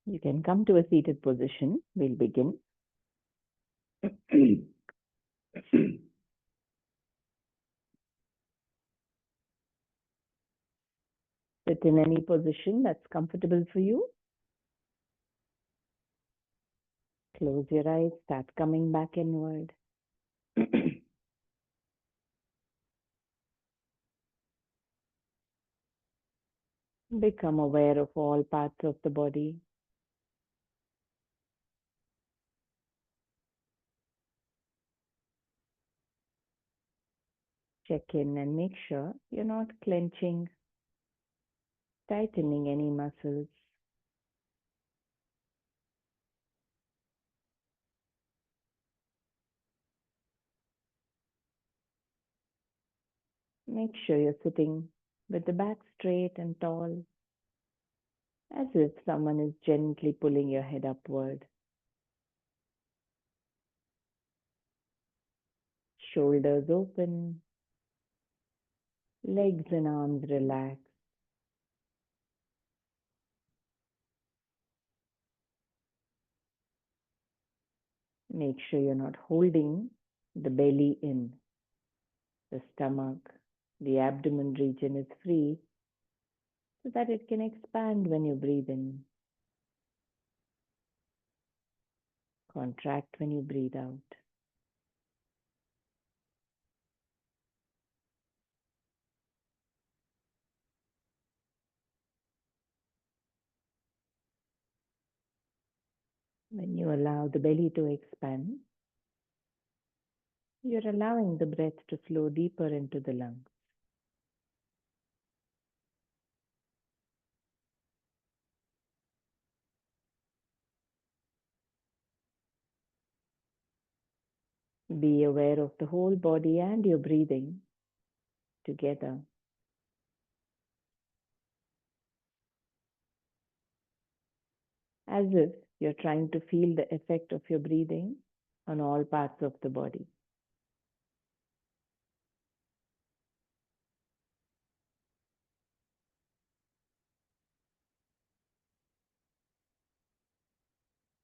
You can come to a seated position. We'll begin. Sit in any position that's comfortable for you. Close your eyes, start coming back inward. Become aware of all parts of the body. Check in and make sure you're not clenching, tightening any muscles. Make sure you're sitting with the back straight and tall, as if someone is gently pulling your head upward. Shoulders open, legs and arms relaxed. Make sure you're not holding the belly in. The stomach, the abdomen region is free so that it can expand when you breathe in. Contract when you breathe out. When you allow the belly to expand, you're allowing the breath to flow deeper into the lungs. Be aware of the whole body and your breathing together. As if you're trying to feel the effect of your breathing on all parts of the body.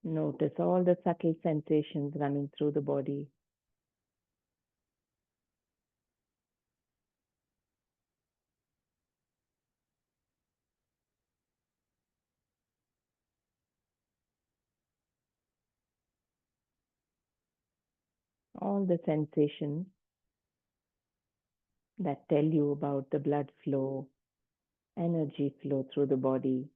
Notice all the subtle sensations running through the body. All the sensations that tell you about the blood flow, energy flow through the body.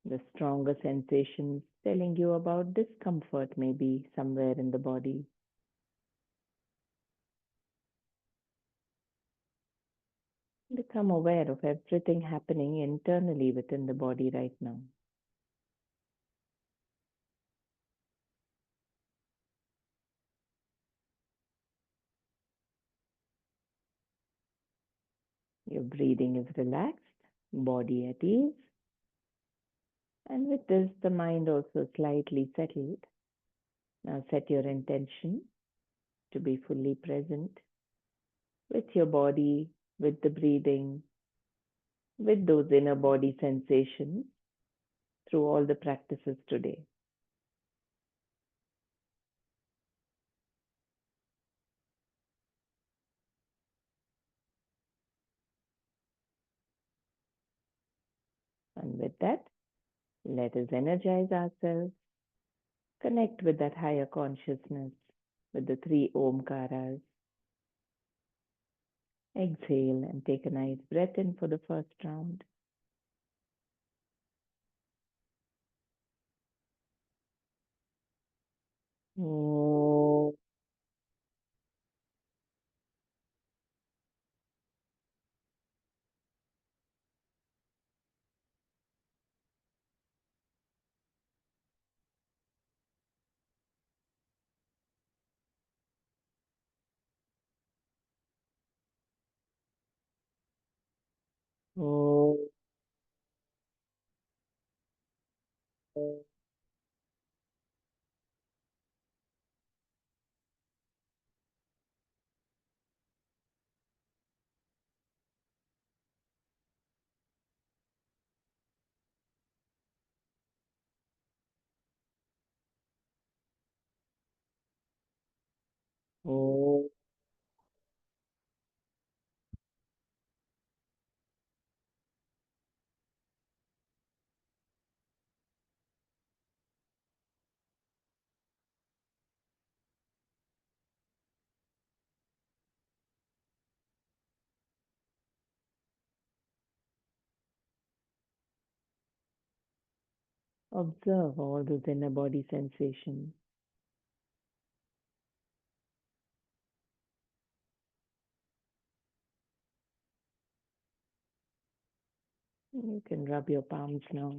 The stronger sensations telling you about discomfort, maybe somewhere in the body. Become aware of everything happening internally within the body right now. Your breathing is relaxed, body at ease, and with this, the mind also slightly settled. Now set your intention to be fully present with your body, with the breathing, with those inner body sensations through all the practices today. And with that, let us energize ourselves, connect with that higher consciousness, with the three Omkaras. Exhale and take a nice breath in for the first round. Om. Om. Oh, observe all those inner body sensations. You can rub your palms now.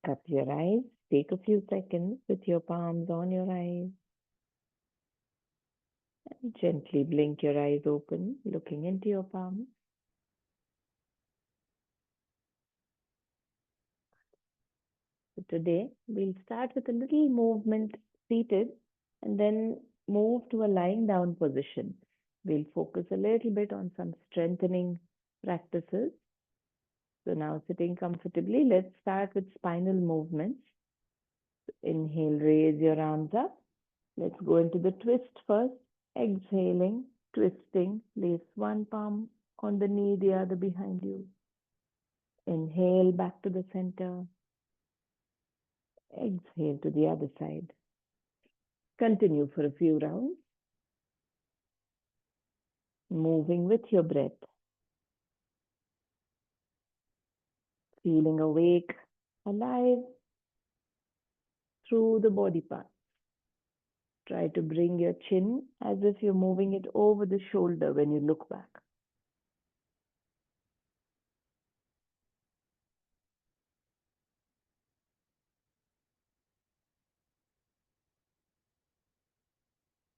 Cup your eyes. Take a few seconds with your palms on your eyes. And gently blink your eyes open, looking into your palms. So today, we'll start with a little movement seated and then move to a lying down position. We'll focus a little bit on some strengthening practices. So now sitting comfortably, let's start with spinal movements. Inhale, raise your arms up. Let's go into the twist first. Exhaling, twisting, place one palm on the knee, the other behind you. Inhale back to the center. Exhale to the other side. Continue for a few rounds, moving with your breath, feeling awake, alive through the body parts. Try to bring your chin as if you're moving it over the shoulder when you look back.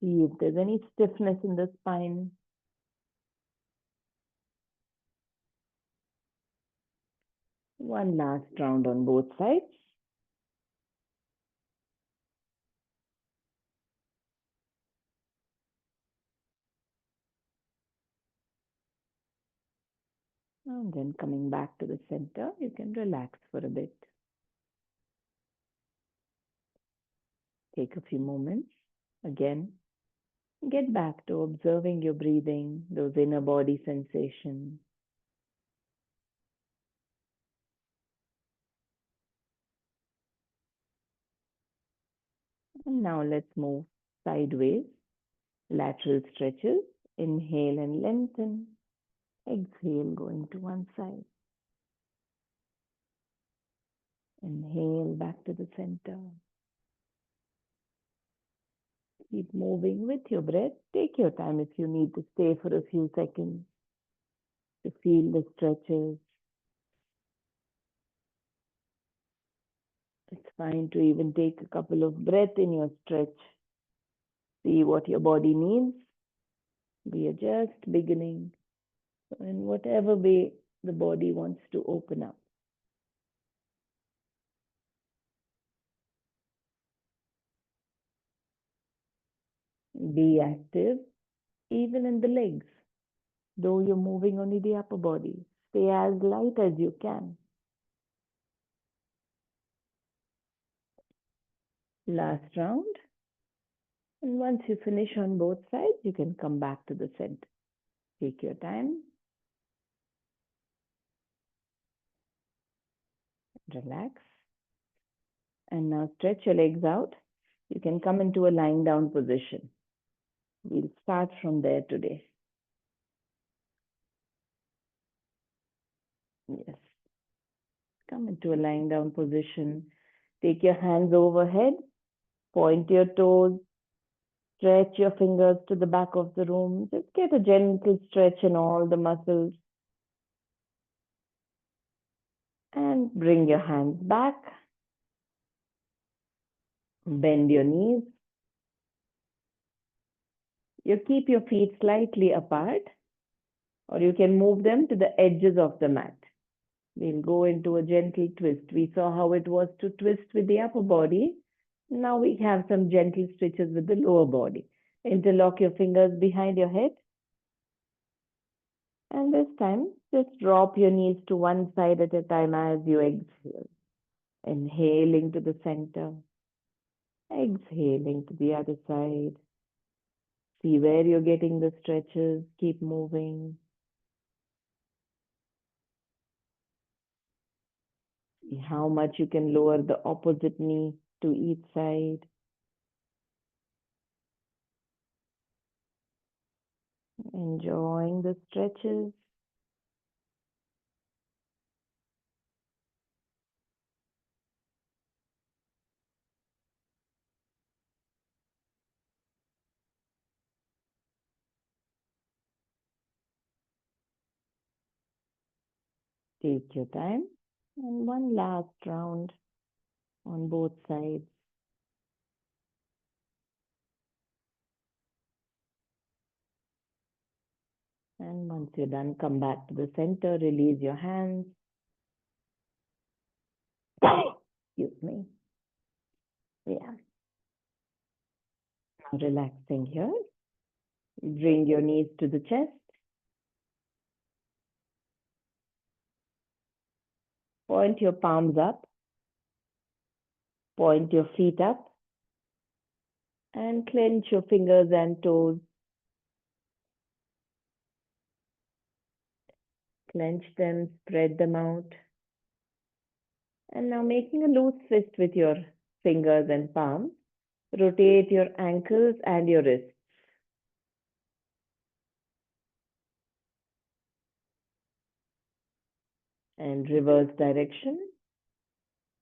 See if there's any stiffness in the spine. One last round on both sides. And then coming back to the center, you can relax for a bit. Take a few moments. Again, get back to observing your breathing, those inner body sensations. And now let's move sideways, lateral stretches. Inhale and lengthen. Exhale, going to one side. Inhale back to the center. Keep moving with your breath. Take your time if you need to stay for a few seconds to feel the stretches. It's fine to even take a couple of breaths in your stretch. See what your body needs. We are just beginning. In whatever way the body wants to open up. Be active, even in the legs. Though you're moving only the upper body, stay as light as you can. Last round. And once you finish on both sides, you can come back to the center. Take your time. Relax. And now stretch your legs out. You can come into a lying down position. We'll start from there today. Yes. Come into a lying down position. Take your hands overhead. Point your toes. Stretch your fingers to the back of the room. Just get a gentle stretch in all the muscles. And bring your hands back. Bend your knees. You keep your feet slightly apart, or you can move them to the edges of the mat. We'll go into a gentle twist. We saw how it was to twist with the upper body. Now we have some gentle stretches with the lower body. Interlock your fingers behind your head. And this time, just drop your knees to one side at a time as you exhale. Inhaling to the center. Exhaling to the other side. See where you're getting the stretches. Keep moving. See how much you can lower the opposite knee to each side. Enjoying the stretches. Take your time. And one last round on both sides. And once you're done, come back to the center, release your hands. Excuse me. Yeah. Now relaxing here. Bring your knees to the chest. Point your palms up. Point your feet up. And clench your fingers and toes. Clench them, spread them out. And now making a loose fist with your fingers and palms. Rotate your ankles and your wrists. And reverse direction.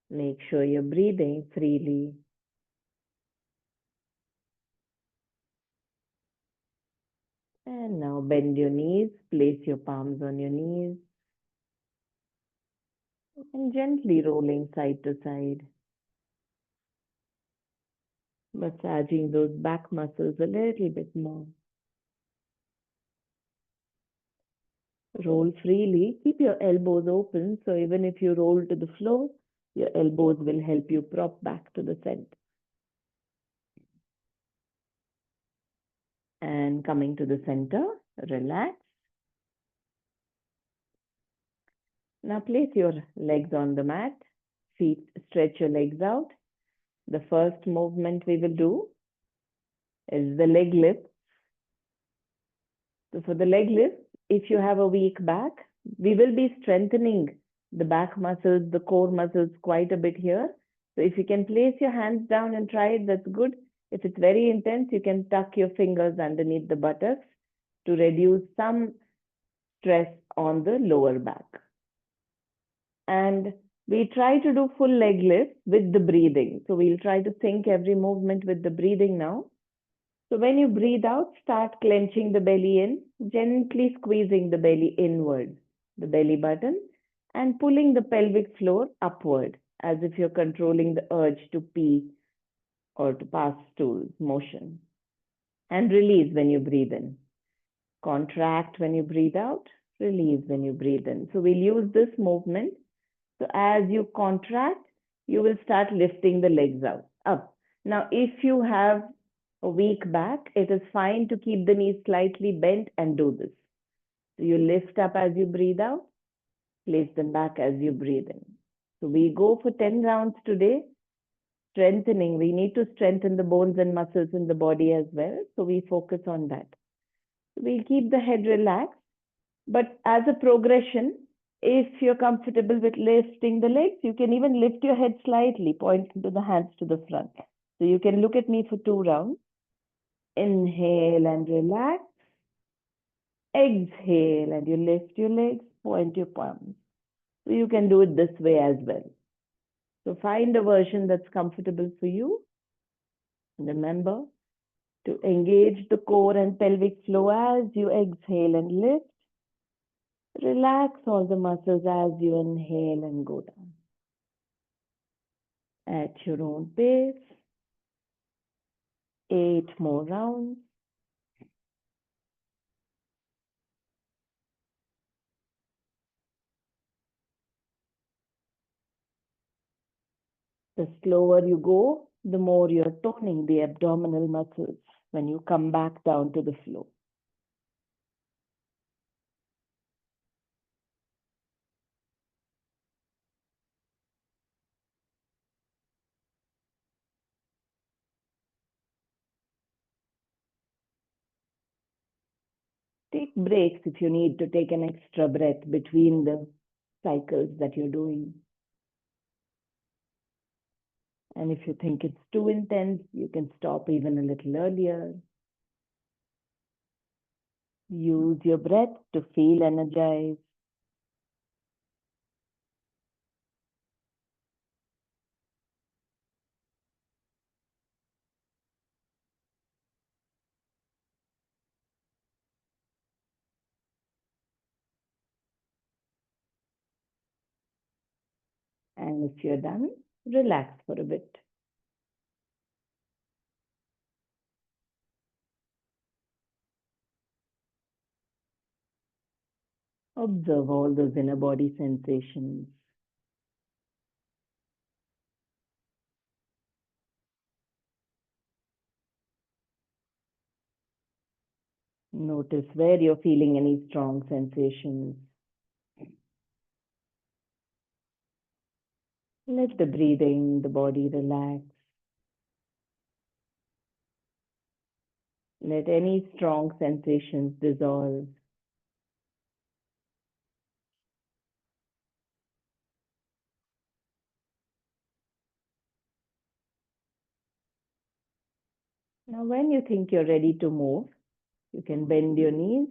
Make sure you're breathing freely. And now bend your knees, place your palms on your knees, and gently rolling side to side. Massaging those back muscles a little bit more. Roll freely. Keep your elbows open, so even if you roll to the floor, your elbows will help you prop back to the center. And coming to the center, relax. Now place your legs on the mat. Feet, stretch your legs out. The first movement we will do is the leg lift. So for the leg lift, if you have a weak back, we will be strengthening the back muscles, the core muscles quite a bit here. So if you can place your hands down and try it, that's good. If it's very intense, you can tuck your fingers underneath the buttocks to reduce some stress on the lower back. And we try to do full leg lift with the breathing. So we'll try to sync every movement with the breathing now. So when you breathe out, start clenching the belly in, gently squeezing the belly inward, the belly button, and pulling the pelvic floor upward, as if you're controlling the urge to pee or to pass stool motion. And release when you breathe in. Contract when you breathe out, release when you breathe in. So we'll use this movement. So as you contract, you will start lifting the legs out, up. Now, if you have a weak back, it is fine to keep the knees slightly bent and do this. So you lift up as you breathe out, place them back as you breathe in. So we go for 10 rounds today. Strengthening, we need to strengthen the bones and muscles in the body as well. So we focus on that. We'll keep the head relaxed, but as a progression, if you're comfortable with lifting the legs, you can even lift your head slightly, pointing to the hands to the front. So you can look at me for 2 rounds. Inhale and relax. Exhale and you lift your legs, point your palms. So you can do it this way as well. So find a version that's comfortable for you. Remember to engage the core and pelvic floor as you exhale and lift. Relax all the muscles as you inhale and go down. At your own pace. 8 more rounds. The slower you go, the more you're toning the abdominal muscles when you come back down to the floor. breaks if you need to take an extra breath between the cycles that you're doing. And if you think it's too intense, you can stop even a little earlier. Use your breath to feel energized. And if you're done, relax for a bit. Observe all those inner body sensations. Notice where you're feeling any strong sensations. Let the breathing, the body relax. Let any strong sensations dissolve. Now, when you think you're ready to move, you can bend your knees,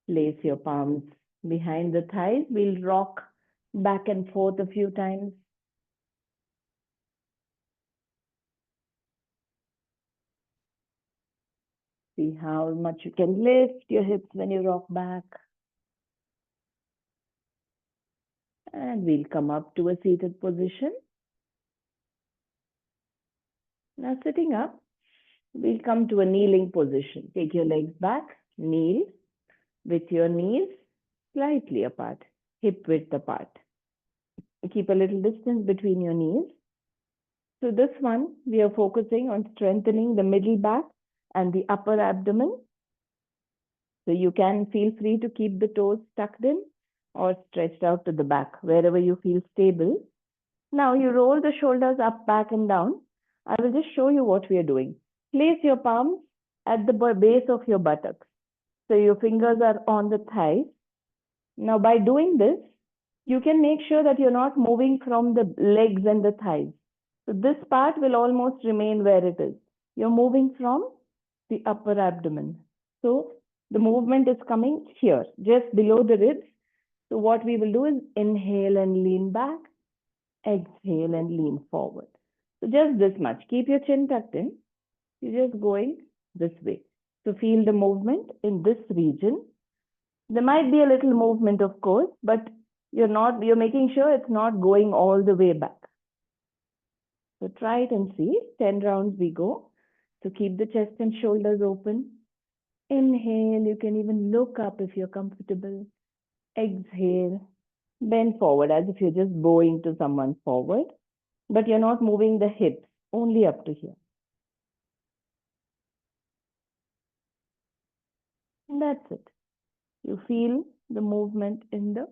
place your palms behind the thighs. We'll rock back and forth a few times. See how much you can lift your hips when you rock back. And we'll come up to a seated position. Now, sitting up, we'll come to a kneeling position. Take your legs back, kneel with your knees slightly apart, hip width apart. Keep a little distance between your knees. So this one, we are focusing on strengthening the middle back and the upper abdomen. So you can feel free to keep the toes tucked in or stretched out to the back, wherever you feel stable. Now you roll the shoulders up, back and down. I will just show you what we are doing. Place your palms at the base of your buttocks. So your fingers are on the thighs. Now by doing this, you can make sure that you're not moving from the legs and the thighs. So this part will almost remain where it is. You're moving from the upper abdomen. So the movement is coming here, just below the ribs. So what we will do is inhale and lean back, exhale and lean forward. So just this much. Keep your chin tucked in. You're just going this way. So feel the movement in this region. There might be a little movement, of course, but you're making sure it's not going all the way back. So try it and see. 10 rounds we go. So keep the chest and shoulders open. Inhale, you can even look up if you're comfortable. Exhale, bend forward as if you're just bowing to someone forward, but you're not moving the hips, only up to here. And that's it. You feel the movement in the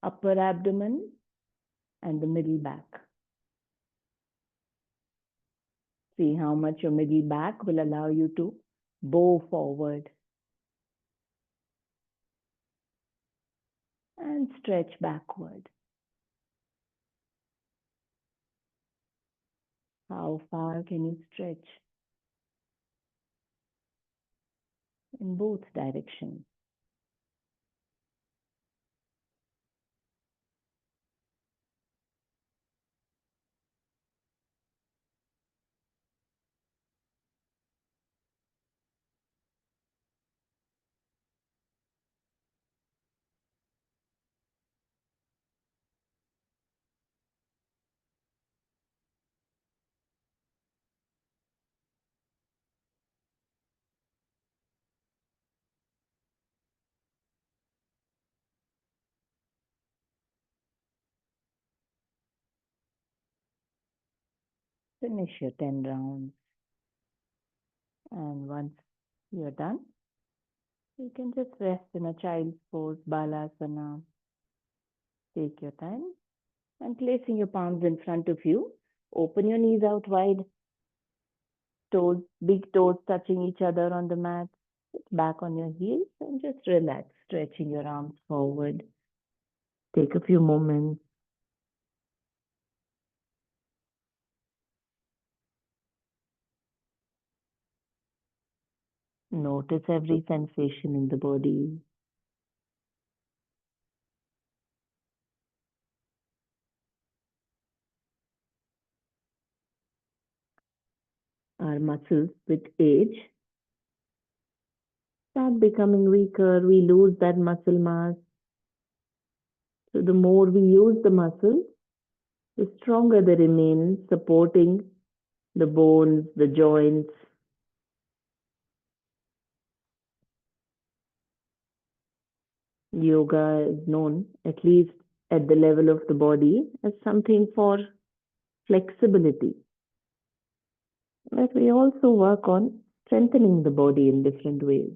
upper abdomen and the middle back. See how much your middle back will allow you to bow forward. And stretch backward. How far can you stretch? In both directions. Finish your 10 rounds. And once you're done, you can just rest in a child's pose, Balasana. Take your time and placing your palms in front of you. Open your knees out wide. Toes, big toes touching each other on the mat. back on your heels and just relax, stretching your arms forward. Take a few moments. Notice every sensation in the body. Our muscles with age start becoming weaker. We lose that muscle mass. So the more we use the muscles, the stronger they remain, supporting the bones, the joints. Yoga is known, at least at the level of the body, as something for flexibility. But we also work on strengthening the body in different ways.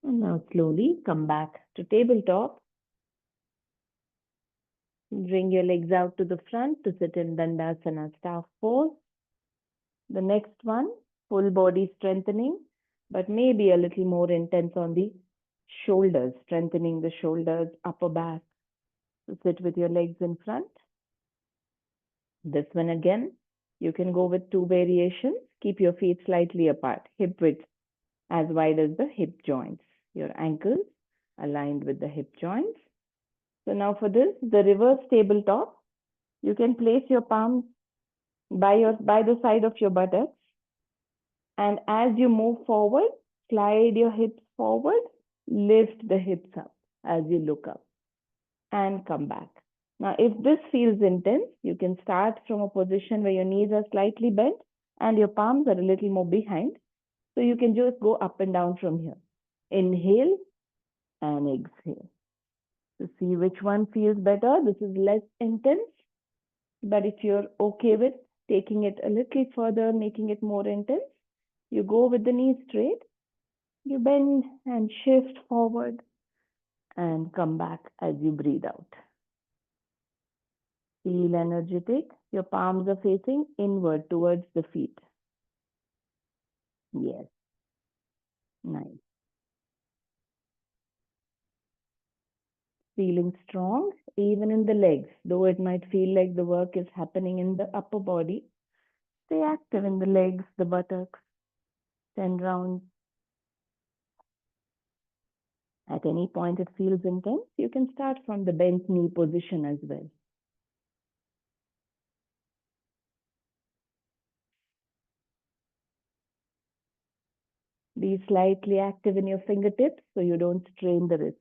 And now slowly come back to tabletop. Bring your legs out to the front to sit in Dandasana staff pose. The next one, full body strengthening, but maybe a little more intense on the shoulders, strengthening the shoulders, upper back. So sit with your legs in front. This one again, you can go with two variations. Keep your feet slightly apart, hip width as wide as the hip joints. Your ankles aligned with the hip joints. So now for this, the reverse tabletop, you can place your palms by the side of your buttocks. And as you move forward, slide your hips forward, lift the hips up as you look up and come back. Now, if this feels intense, you can start from a position where your knees are slightly bent and your palms are a little more behind. So you can just go up and down from here. Inhale and exhale. To see which one feels better, this is less intense. But if you're okay with taking it a little further, making it more intense, you go with the knees straight, you bend and shift forward and come back as you breathe out. Feel energetic. Your palms are facing inward towards the feet. Yes, nice. Feeling strong even in the legs, though it might feel like the work is happening in the upper body. Stay active in the legs, the buttocks, 10 rounds. At any point it feels intense, you can start from the bent knee position as well. Be slightly active in your fingertips so you don't strain the wrist.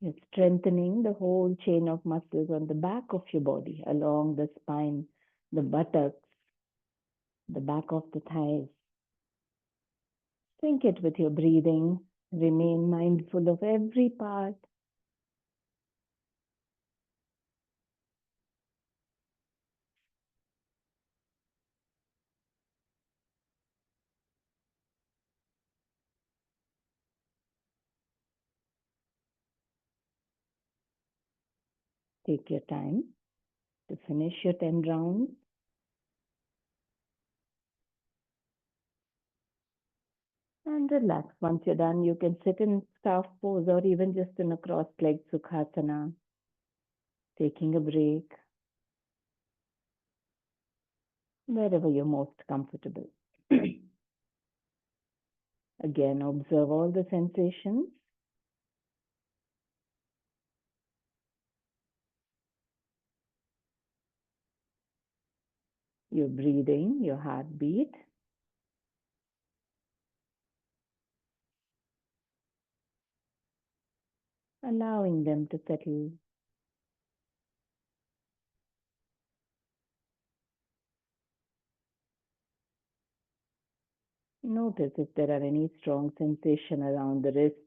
You're strengthening the whole chain of muscles on the back of your body, along the spine, the buttocks, the back of the thighs. Sync it with your breathing. Remain mindful of every part. Take your time to finish your 10 rounds. And relax. Once you're done, you can sit in staff pose or even just in a cross-legged Sukhasana, taking a break, wherever you're most comfortable. Again, observe all the sensations. Your breathing, your heartbeat. Allowing them to settle. Notice if there are any strong sensation around the wrists,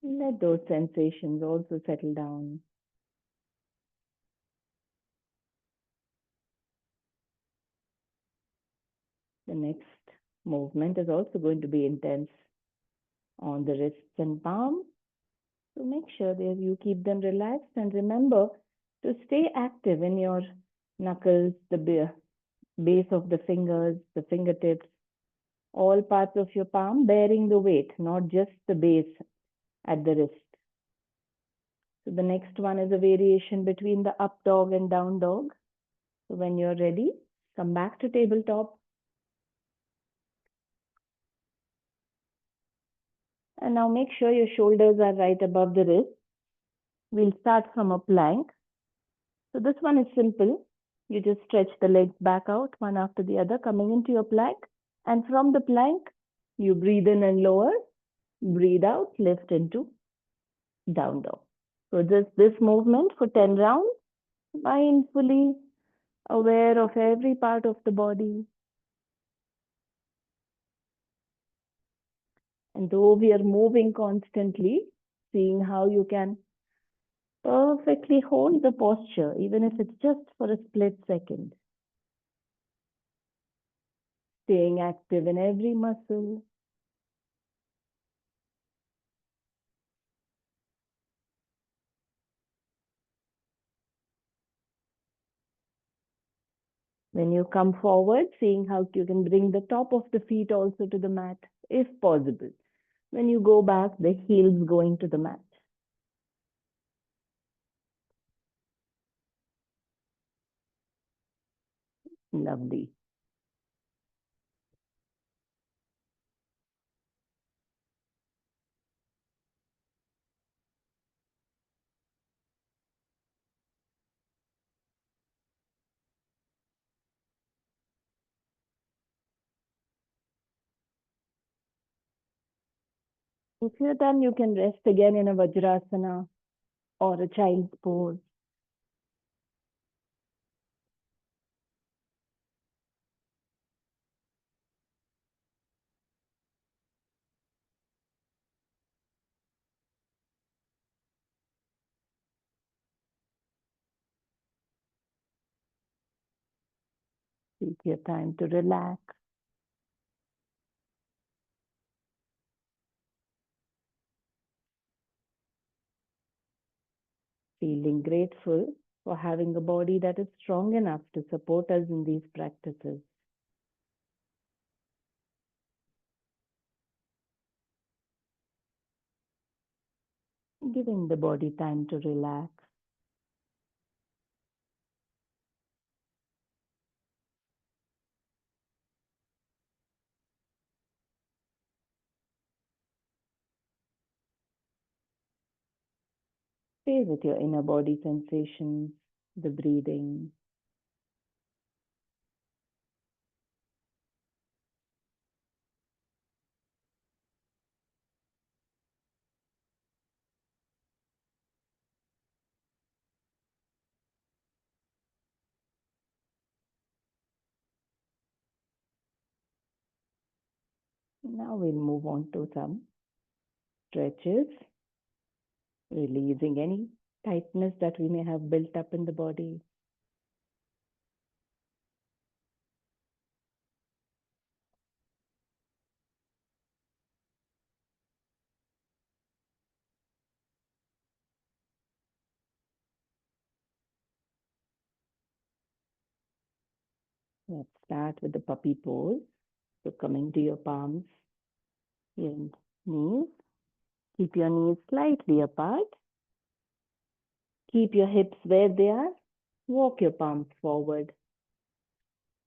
Let those sensations also settle down. The next movement is also going to be intense on the wrists and palms. So make sure that you keep them relaxed and remember to stay active in your knuckles, the base of the fingers, the fingertips, all parts of your palm bearing the weight, not just the base at the wrist. So the next one is a variation between the up dog and down dog. So when you're ready, come back to tabletop. And now make sure your shoulders are right above the wrist. We'll start from a plank. So this one is simple. You just stretch the legs back out one after the other, coming into your plank. And from the plank, you breathe in and lower, breathe out, lift into down dog. So just this movement for 10 rounds, mindfully aware of every part of the body. And though we are moving constantly, seeing how you can perfectly hold the posture, even if it's just for a split second. Staying active in every muscle. When you come forward, seeing how you can bring the top of the feet also to the mat, if possible. When you go back, the heels going to the mat. Lovely. If you're done, you can rest again in a Vajrasana or a child's pose. Take your time to relax. Feeling grateful for having a body that is strong enough to support us in these practices. Giving the body time to relax. Stay with your inner body sensations, the breathing. Now we'll move on to some stretches, releasing any tightness that we may have built up in the body. Let's start with the puppy pose. So coming to your palms, your knees. Keep your knees slightly apart. Keep your hips where they are. Walk your palms forward.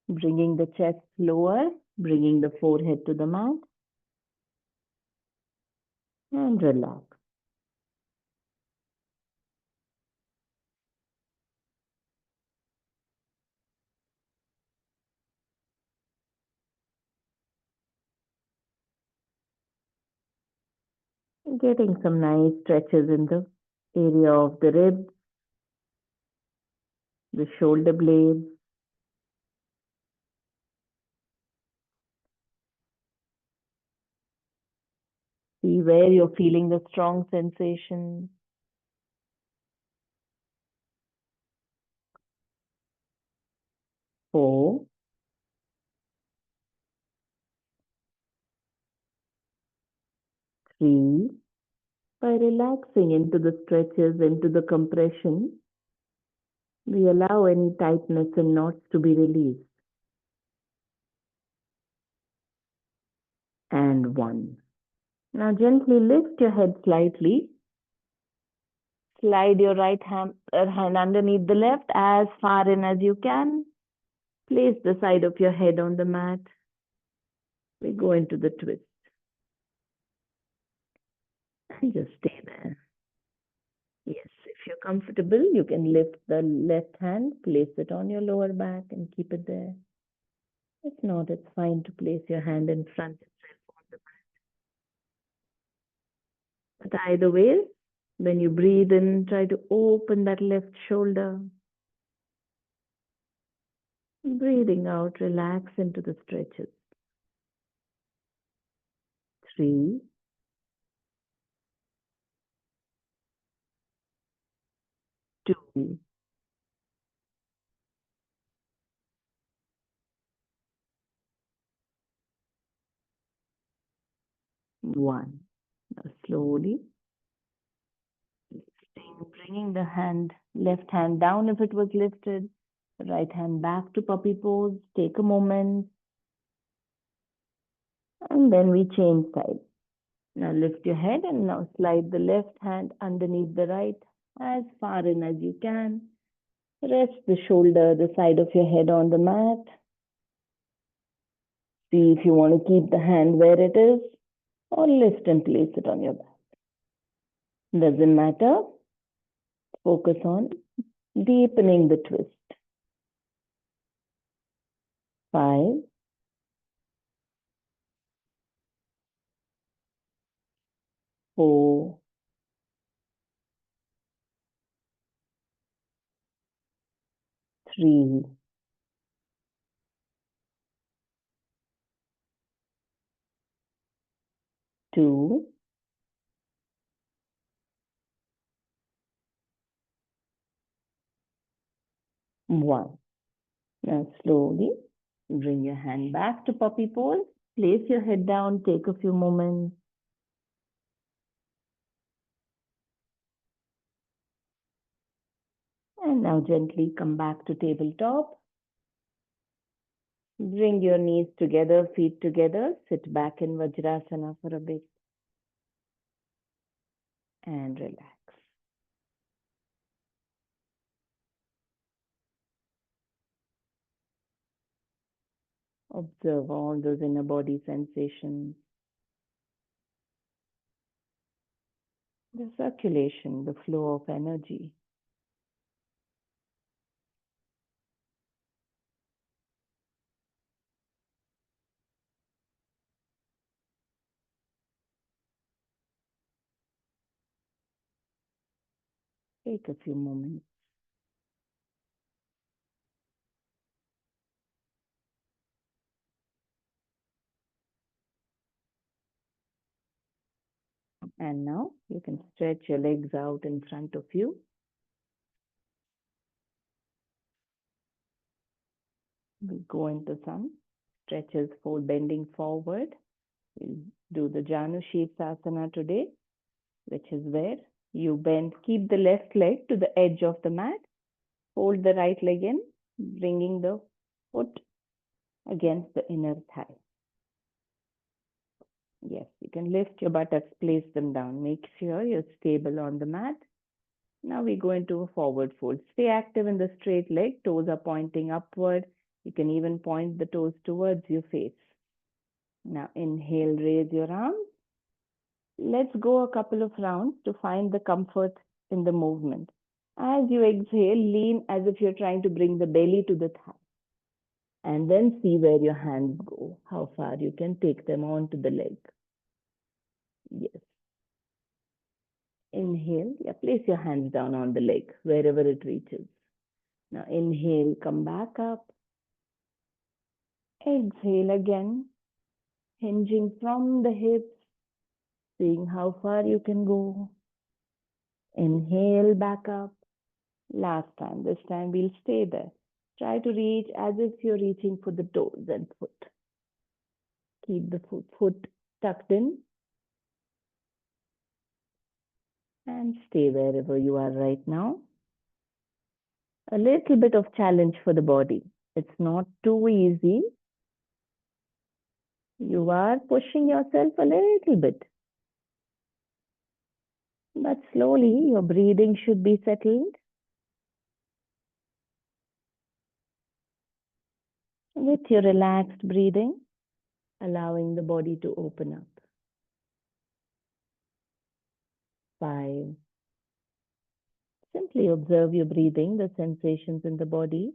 Bringing the chest lower, bringing the forehead to the mat. And relax. Getting some nice stretches in the area of the ribs, the shoulder blades. See where you're feeling the strong sensation. 4, 3. By relaxing into the stretches, into the compression, we allow any tightness and knots to be released. And 1. Now gently lift your head slightly. Slide your right hand underneath the left as far in as you can. Place the side of your head on the mat. We go into the twist. And just stay there. Yes, if you're comfortable, you can lift the left hand, place it on your lower back and keep it there. If not, it's fine to place your hand in front itself on the mat. But either way, when you breathe in, try to open that left shoulder. Breathing out, relax into the stretches. 3, 2, 1. Now slowly bringing the left hand down if it was lifted, right hand back to puppy pose. Take a moment and then we change sides. Now lift your head and now slide the left hand underneath the right as far in as you can. Rest the shoulder, the side of your head on the mat. See if you want to keep the hand where it is or lift and place it on your back. Doesn't matter. Focus on deepening the twist. 5, 4, 3, 2, 1. Now slowly bring your hand back to puppy pose. Place your head down, take a few moments. And now gently come back to tabletop. Bring your knees together, feet together. Sit back in Vajrasana for a bit. And relax. Observe all those inner body sensations. The circulation, the flow of energy. Take a few moments. And now you can stretch your legs out in front of you. We go into some stretches for bending forward. We'll do the Janu Shivasana today, which is where you bend, keep the left leg to the edge of the mat, hold the right leg in, bringing the foot against the inner thigh. Yes, you can lift your buttocks, place them down. Make sure you're stable on the mat. Now we go into a forward fold. Stay active in the straight leg. Toes are pointing upward. You can even point the toes towards your face. Now inhale, raise your arms. Let's go a couple of rounds to find the comfort in the movement. As you exhale, lean as if you're trying to bring the belly to the thigh. And then see where your hands go, how far you can take them onto the leg. Yes. Inhale, place your hands down on the leg, wherever it reaches. Now inhale, come back up. Exhale again, hinging from the hips. seeing how far you can go. Inhale back up. Last time. This time we'll stay there. Try to reach as if you're reaching for the toes and foot. Keep the foot tucked in and stay wherever you are right now. A little bit of challenge for the body. It's not too easy. You are pushing yourself a little bit. But slowly your breathing should be settled. With your relaxed breathing, allowing the body to open up. 5. Simply observe your breathing, the sensations in the body.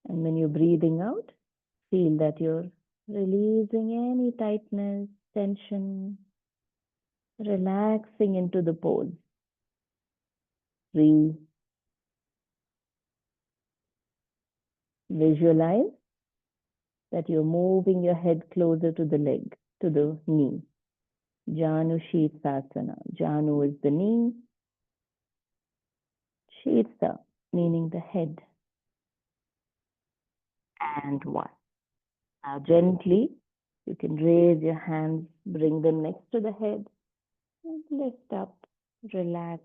And when you're breathing out, feel that you're releasing any tightness, tension, relaxing into the pose. 3. Visualize that you're moving your head closer to the leg, to the knee. Janu Shirshasana. Janu is the knee. Shirsa meaning the head. And 1. Now gently, you can raise your hands, bring them next to the head, and lift up, relax.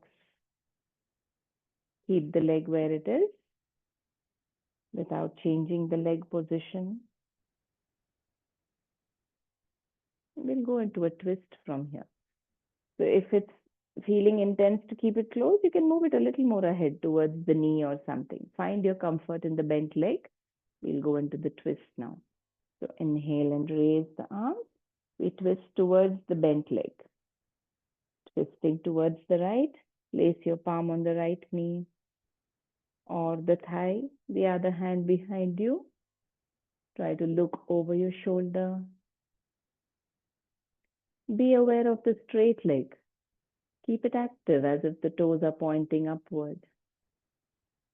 Keep the leg where it is without changing the leg position. We'll go into a twist from here. So if it's feeling intense to keep it closed, you can move it a little more ahead towards the knee or something. Find your comfort in the bent leg. We'll go into the twist now. So inhale and raise the arms. We twist towards the bent leg. Twisting towards the right. Place your palm on the right knee or the thigh, the other hand behind you. Try to look over your shoulder. Be aware of the straight leg. Keep it active as if the toes are pointing upward.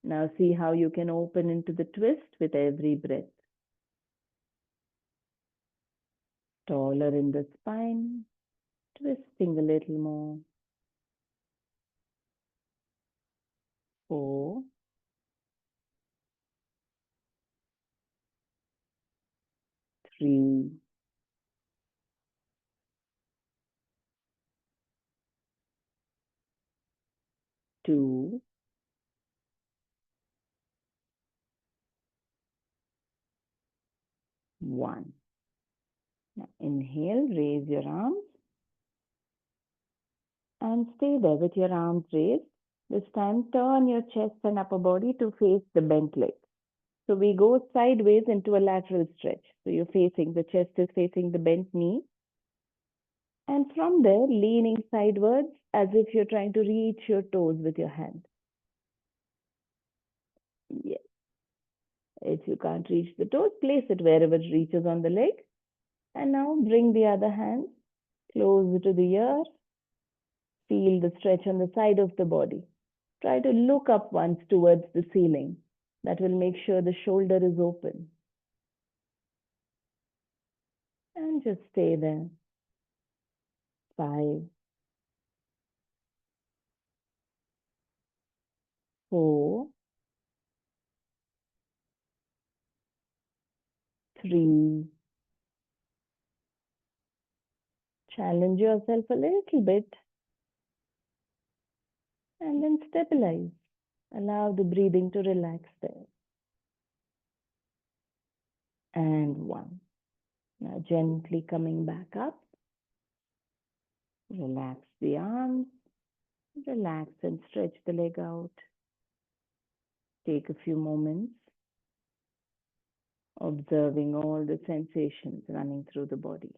Now see how you can open into the twist with every breath. Taller in the spine, twisting a little more. 4, 3, 2, 1. Now inhale, raise your arms and stay there with your arms raised. This time turn your chest and upper body to face the bent leg. So we go sideways into a lateral stretch. So you're facing, the chest is facing the bent knee. And from there, leaning sidewards as if you're trying to reach your toes with your hand. Yes. If you can't reach the toes, place it wherever it reaches on the leg. And now bring the other hand closer to the ear. Feel the stretch on the side of the body. Try to look up once towards the ceiling. That will make sure the shoulder is open. And just stay there. 5, 4, 3. Challenge yourself a little bit. And then stabilize. Allow the breathing to relax there. And 1. Now gently coming back up. Relax the arms. Relax and stretch the leg out. Take a few moments observing all the sensations running through the body.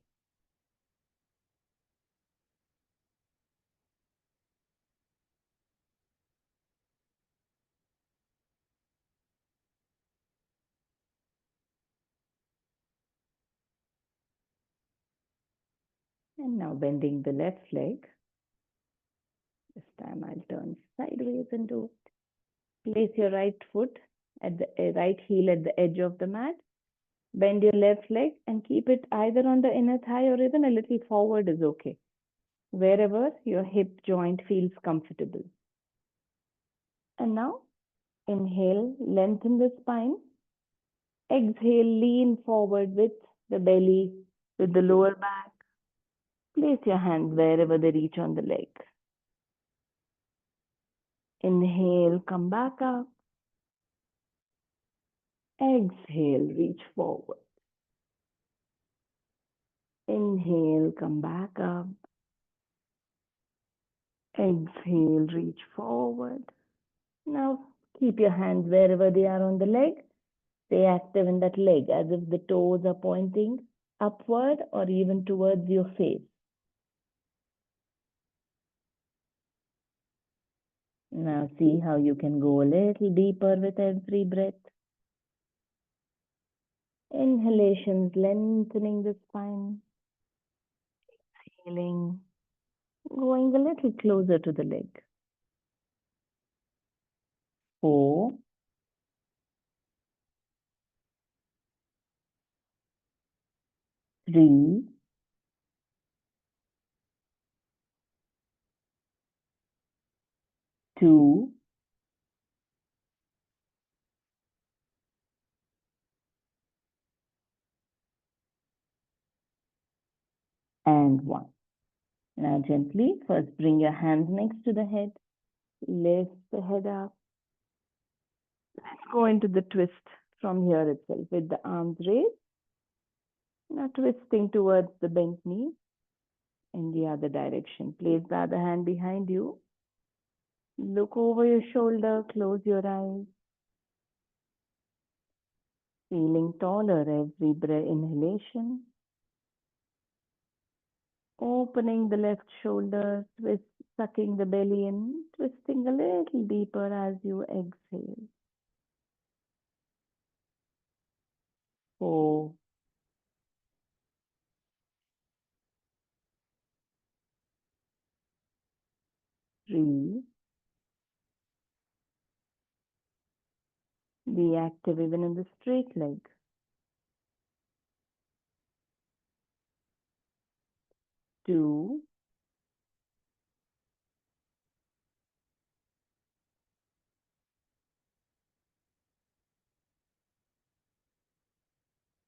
And now bending the left leg. This time I'll turn sideways and do it. Place your right foot at the right heel at the edge of the mat Bend your left leg and keep it either on the inner thigh or even a little forward is okay, wherever your hip joint feels comfortable. And now, inhale, lengthen the spine. Exhale, lean forward with the belly, with the lower back. Place your hands wherever they reach on the leg. Inhale, come back up. Exhale, reach forward. Inhale, come back up. Exhale, reach forward. Now, keep your hands wherever they are on the leg. Stay active in that leg as if the toes are pointing upward or even towards your face. Now, see how you can go a little deeper with every breath. Inhalations, lengthening the spine. Exhaling, going a little closer to the leg. 4, 3, 2, and 1. Now gently, first bring your hands next to the head. Lift the head up. Let's go into the twist from here itself with the arms raised. Now twisting towards the bent knee in the other direction. Place the other hand behind you. Look over your shoulder, close your eyes. Feeling taller every breath, inhalation. Opening the left shoulder, twist, sucking the belly in, twisting a little deeper as you exhale. 4, 3, be active even in the straight leg. 2,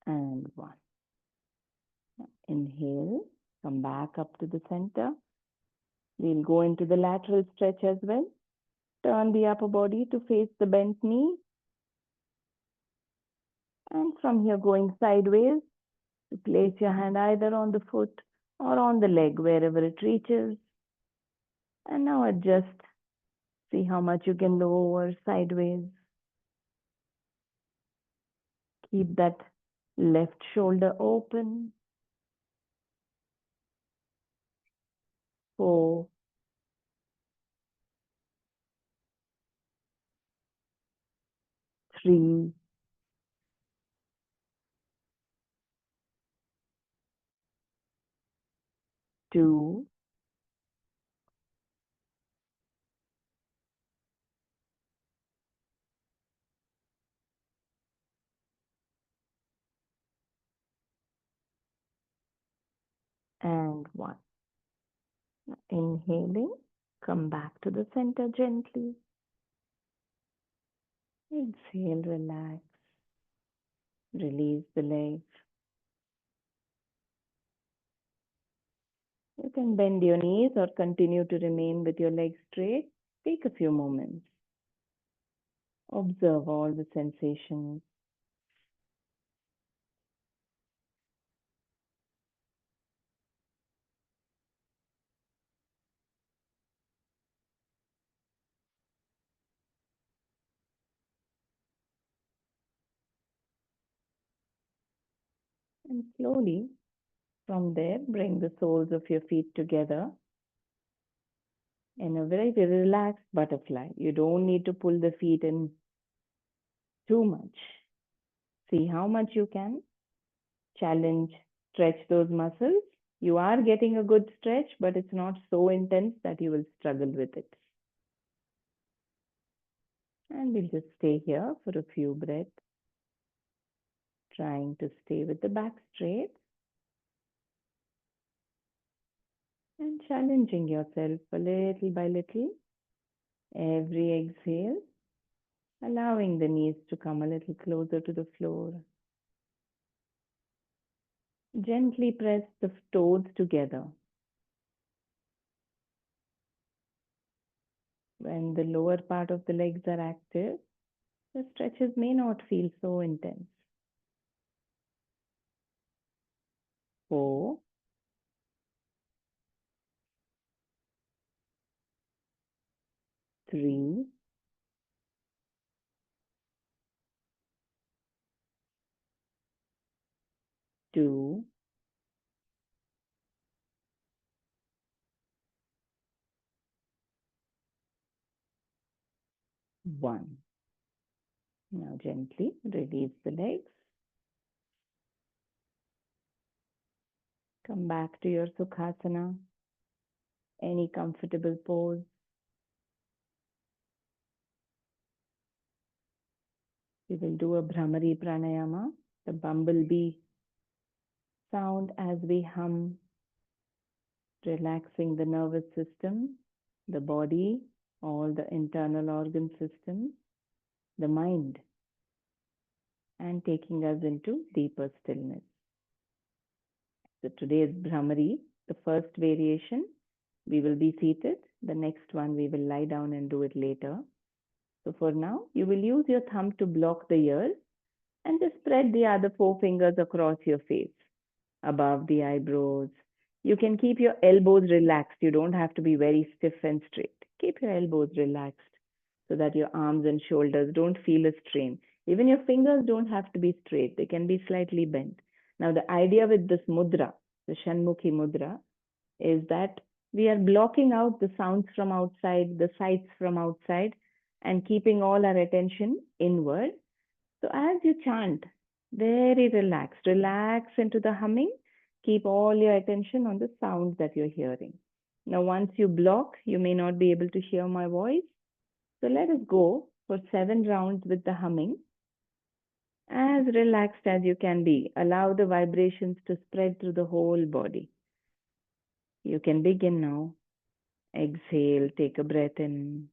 and 1. Inhale, come back up to the center. We'll go into the lateral stretch as well. Turn the upper body to face the bent knee. And from here, going sideways, place your hand either on the foot or on the leg, wherever it reaches. And now adjust. See how much you can lower sideways. Keep that left shoulder open. 4, 3, 2, and 1. Inhaling, come back to the center gently. Exhale, relax. Release the legs. You can bend your knees or continue to remain with your legs straight. Take a few moments. Observe all the sensations. And slowly, from there, bring the soles of your feet together in a very relaxed butterfly. You don't need to pull the feet in too much. See how much you can. Challenge, stretch those muscles. You are getting a good stretch, but it's not so intense that you will struggle with it. And we'll just stay here for a few breaths. trying to stay with the back straight and challenging yourself a little by little. Every exhale, allowing the knees to come a little closer to the floor. Gently press the toes together. When the lower part of the legs are active, the stretches may not feel so intense. 4, 3, 2, 1. Now gently release the legs. Come back to your Sukhasana. Any comfortable pose. We will do a Bhramari pranayama, the bumblebee sound as we hum, relaxing the nervous system, the body, all the internal organ systems, the mind, and taking us into deeper stillness. So today's Bhramari, the first variation, we will be seated. The next one, we will lie down and do it later. So for now, you will use your thumb to block the ears and just spread the other 4 fingers across your face, above the eyebrows. You can keep your elbows relaxed. You don't have to be very stiff and straight. Keep your elbows relaxed so that your arms and shoulders don't feel a strain. Even your fingers don't have to be straight. They can be slightly bent. Now, the idea with this mudra, the Shanmukhi mudra, is that we are blocking out the sounds from outside, the sights from outside, and keeping all our attention inward. So as you chant, very relaxed, relax into the humming, keep all your attention on the sounds that you're hearing. Now, once you block, you may not be able to hear my voice. So let us go for 7 rounds with the humming. As relaxed as you can be, allow the vibrations to spread through the whole body. You can begin now. Exhale, take a breath in.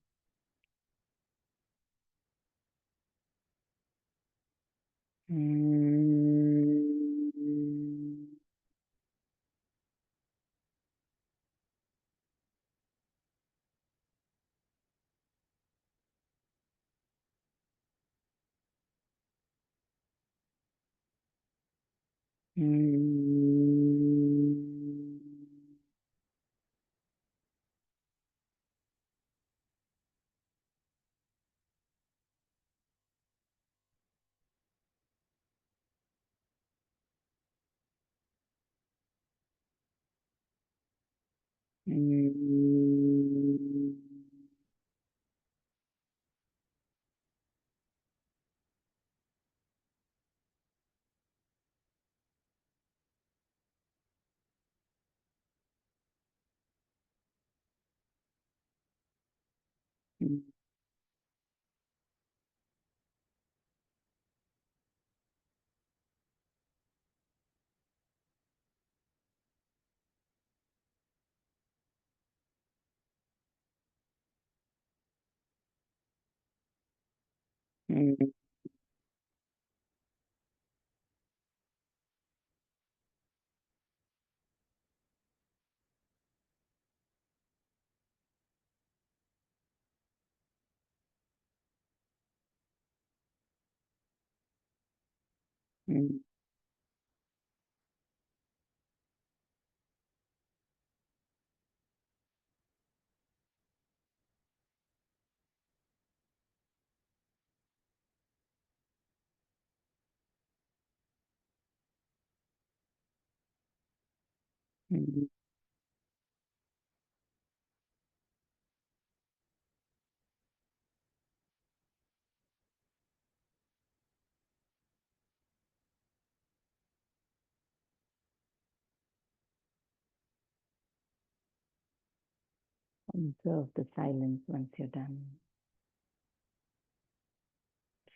Observe the silence once you're done.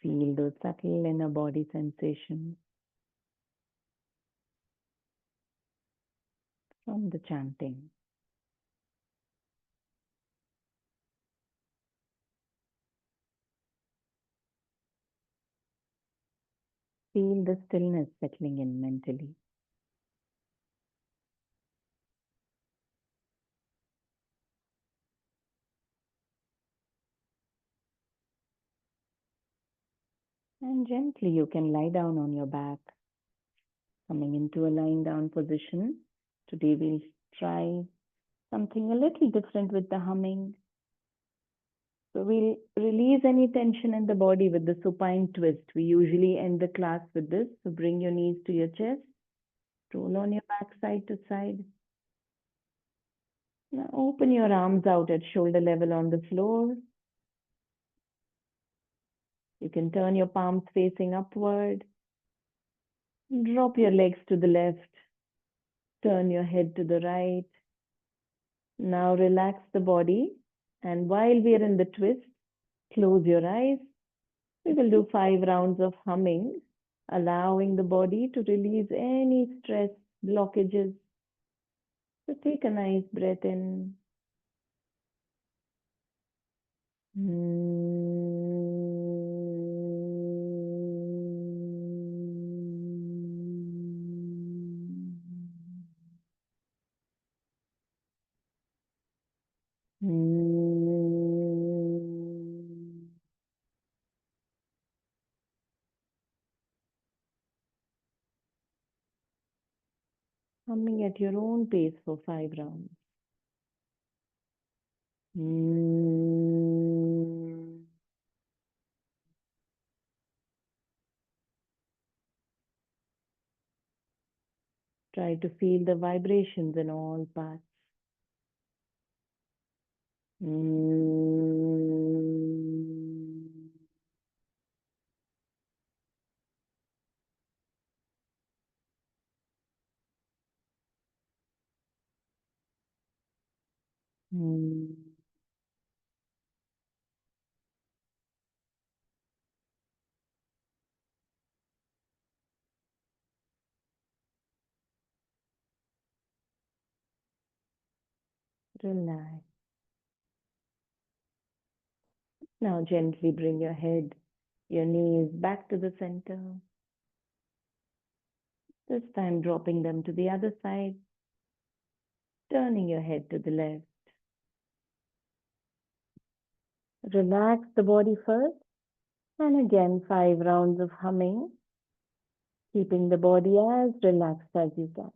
Feel those subtle inner body sensations. from the chanting. Feel the stillness settling in mentally. And gently you can lie down on your back, coming into a lying down position. Today we'll try something a little different with the humming. So we'll release any tension in the body with the supine twist. We usually end the class with this. So bring your knees to your chest, roll on your back side to side. Now open your arms out at shoulder level on the floor. You can turn your palms facing upward. Drop your legs to the left. Turn your head to the right. Now relax the body. And while we are in the twist, close your eyes. We will do 5 rounds of humming, allowing the body to release any stress, blockages. So take a nice breath in. Humming at your own pace for 5 rounds. Try to feel the vibrations in all parts. Relax. Now gently bring your head, your knees back to the center. This time dropping them to the other side, turning your head to the left. Relax the body first, and again 5 rounds of humming, keeping the body as relaxed as you can.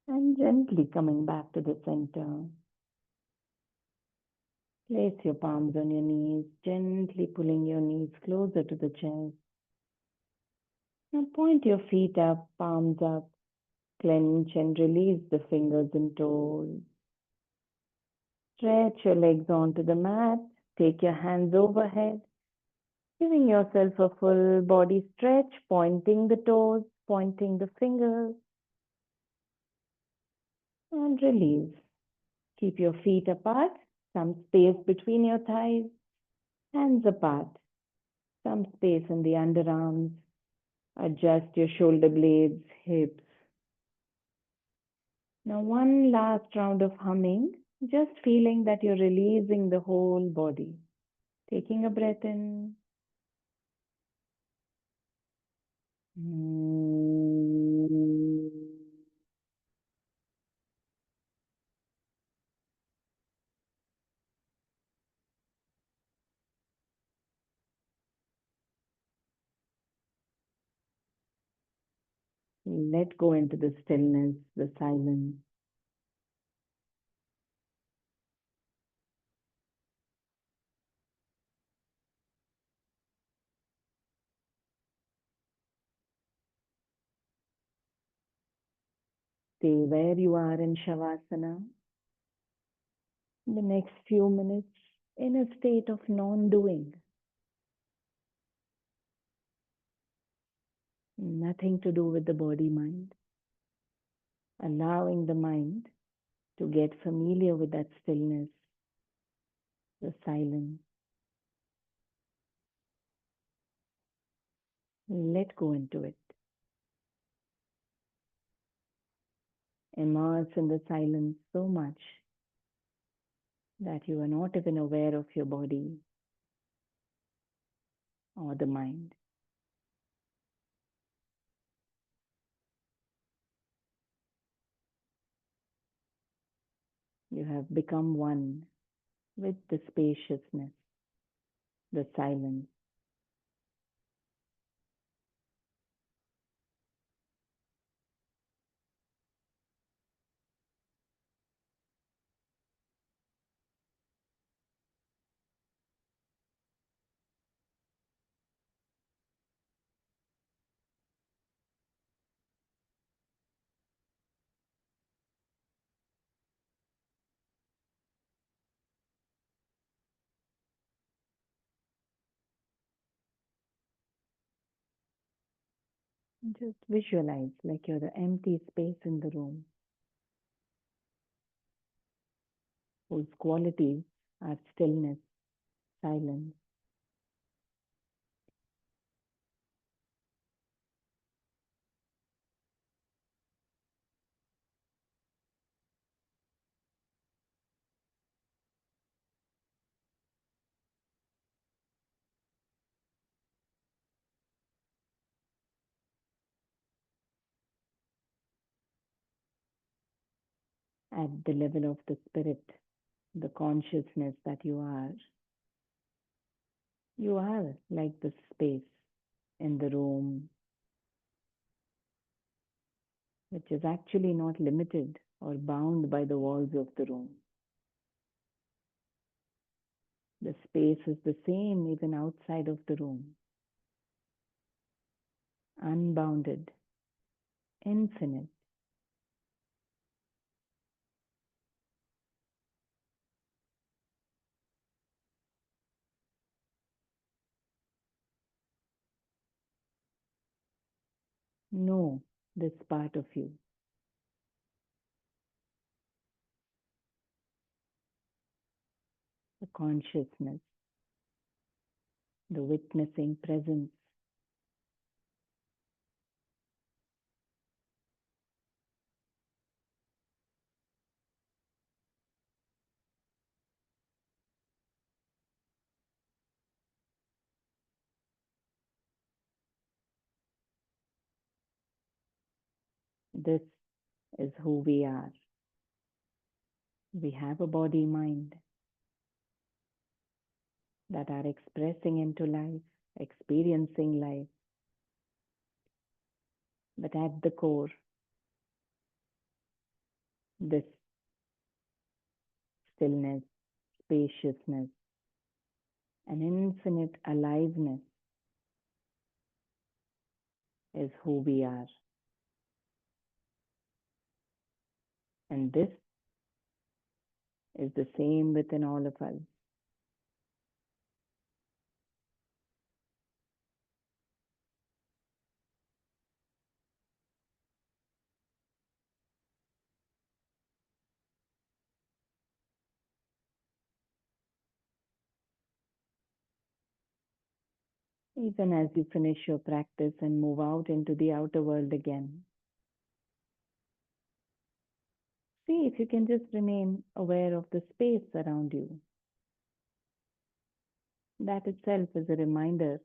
And gently coming back to the center. Place your palms on your knees, gently pulling your knees closer to the chest. Now point your feet up, palms up, clench and release the fingers and toes. Stretch your legs onto the mat, take your hands overhead, giving yourself a full body stretch, pointing the toes, pointing the fingers, and release. Keep your feet apart, some space between your thighs, hands apart, some space in the underarms. Adjust your shoulder blades, hips. Now one last round of humming, Just feeling that you're releasing the whole body. Taking a breath in. Let go into the stillness, the silence. Stay where you are in Shavasana the next few minutes in a state of non doing. Nothing to do with the body mind. Allowing the mind to get familiar with that stillness, the silence. Let go into it. Immerse in the silence so much that you are not even aware of your body or the mind. You have become one with the spaciousness, the silence. Just visualize like you're the empty space in the room whose qualities are stillness, silence. At the level of the spirit, the consciousness that you are like the space in the room, which is actually not limited or bound by the walls of the room. The space is the same even outside of the room, unbounded, infinite. Know this part of you, the consciousness, the witnessing presence. This is who we are. We have a body mind that are expressing into life, experiencing life, but at the core, this stillness, spaciousness, and infinite aliveness is who we are. And this is the same within all of us. Even as you finish your practice and move out into the outer world again, See if you can just remain aware of the space around you. That itself is a reminder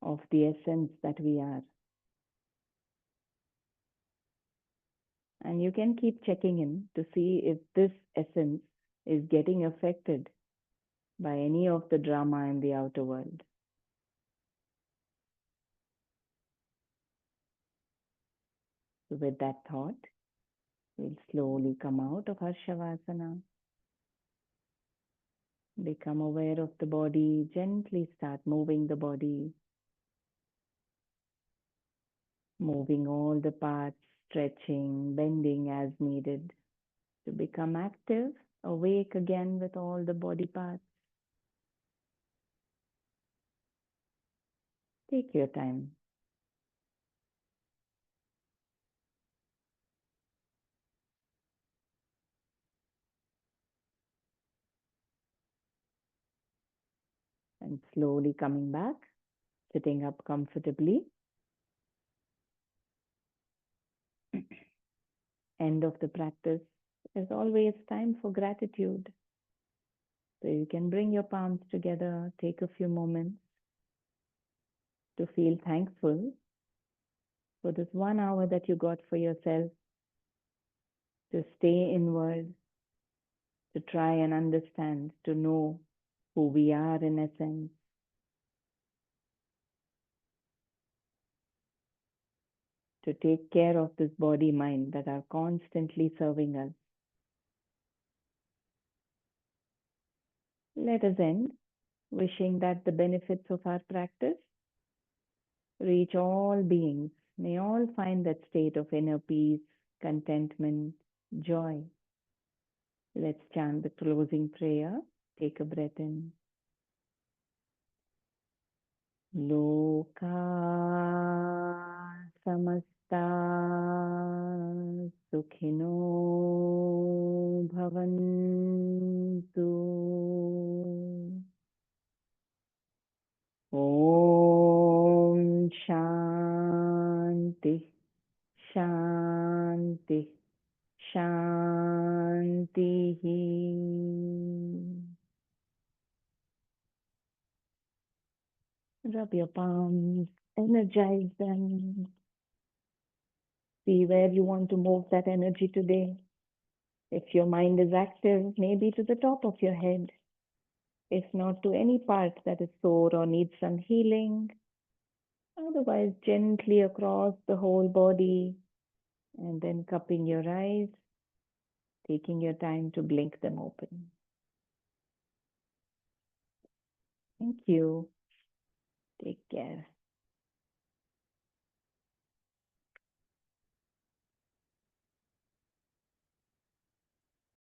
of the essence that we are. And you can keep checking in to see if this essence is getting affected by any of the drama in the outer world. So with that thought, we'll slowly come out of our Shavasana. Become aware of the body. Gently start moving the body. Moving all the parts, stretching, bending as needed. To become active, awake again with all the body parts. Take your time. And slowly coming back, sitting up comfortably. End of the practice is always time for gratitude. So you can bring your palms together, take a few moments to feel thankful for this 1 hour that you got for yourself to stay inward, to try and understand, to know who we are in essence. To take care of this body mind that are constantly serving us. Let us end wishing that the benefits of our practice reach all beings. May all find that state of inner peace, contentment, joy. Let's chant the closing prayer. Take a breath in. Loka samasta sukhino bhavantu. Om Shanti, Shanti, Shanti. Rub your palms, energize them. See where you want to move that energy today. If your mind is active, maybe to the top of your head. If not, to any part that is sore or needs some healing. Otherwise, gently across the whole body and then cupping your eyes, taking your time to blink them open. Thank you. Take care.